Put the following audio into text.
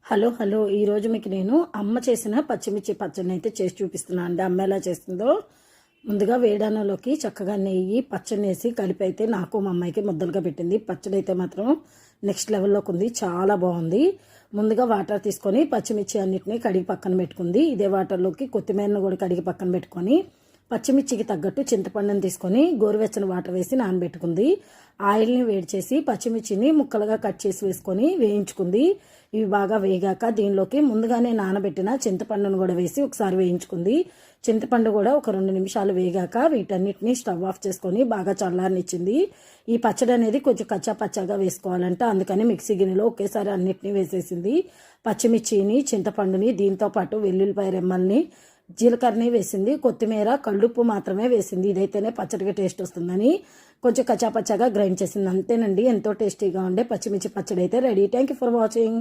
Hello hello ఈరోజు మీకు నేను అమ్మ చేసిన పచ్చిమిర్చి పచ్చడిని అయితే చేసి చూపిస్తున్నాను అండి. అమ్మ ఎలా చేస్తుందో ముందుగా వేడానలోకి చక్కగా నెయ్యి పచ్చడిని వేసి కలిపి అయితే నాకు మా అమ్మాయికి ముద్దలుగా పెట్టింది. పచ్చడి అయితే మాత్రం నెక్స్ట్ లెవెల్లోకి ఉంది, చాలా బాగుంది. ముందుగా వాటర్ తీసుకొని పచ్చిమిర్చి అన్నిటిని కడిగి పక్కన పెట్టుకుంది. ఇదే వాటర్లోకి కొత్తిమీరను కూడా కడిగి పక్కన పెట్టుకొని పచ్చిమిర్చికి తగ్గట్టు చింతపండుని తీసుకొని గోరువెచ్చని వాటర్ వేసి నానబెట్టుకుంది. ఆయిల్ని వేడి చేసి పచ్చిమిర్చిని ముక్కలుగా కట్ చేసి వేసుకొని వేయించుకుంది. ఇవి బాగా వేగాక దీనిలోకి ముందుగానే నానబెట్టిన చింతపండును కూడా వేసి ఒకసారి వేయించుకుంది. చింతపండు కూడా ఒక 2 నిమిషాలు వేగాక వీటన్నిటిని స్టవ్ ఆఫ్ చేసుకొని బాగా చల్లారనిచ్చింది. ఈ పచ్చడి అనేది కొంచెం కచ్చా పచ్చాగా వేసుకోవాలంట, అందుకని మిక్సీ గిన్నెలో ఒకేసారి అన్నిటినీ వేసేసింది. పచ్చిమిర్చిని, చింతపండుని, దీంతో పాటు వెల్లుల్లిపాయ రెమ్మల్ని, జీలకర్రని వేసింది. కొత్తిమీర, కళ్ళుప్పు మాత్రమే వేసింది. ఇదైతేనే పచ్చడిగా టేస్ట్ వస్తుందని కొంచెం కచ్చాపచ్చాగా గ్రైండ్ చేసింది. అంతేనండి, ఎంతో టేస్టీగా ఉండే పచ్చిమిర్చి పచ్చడి అయితే ready. Thank you for watching.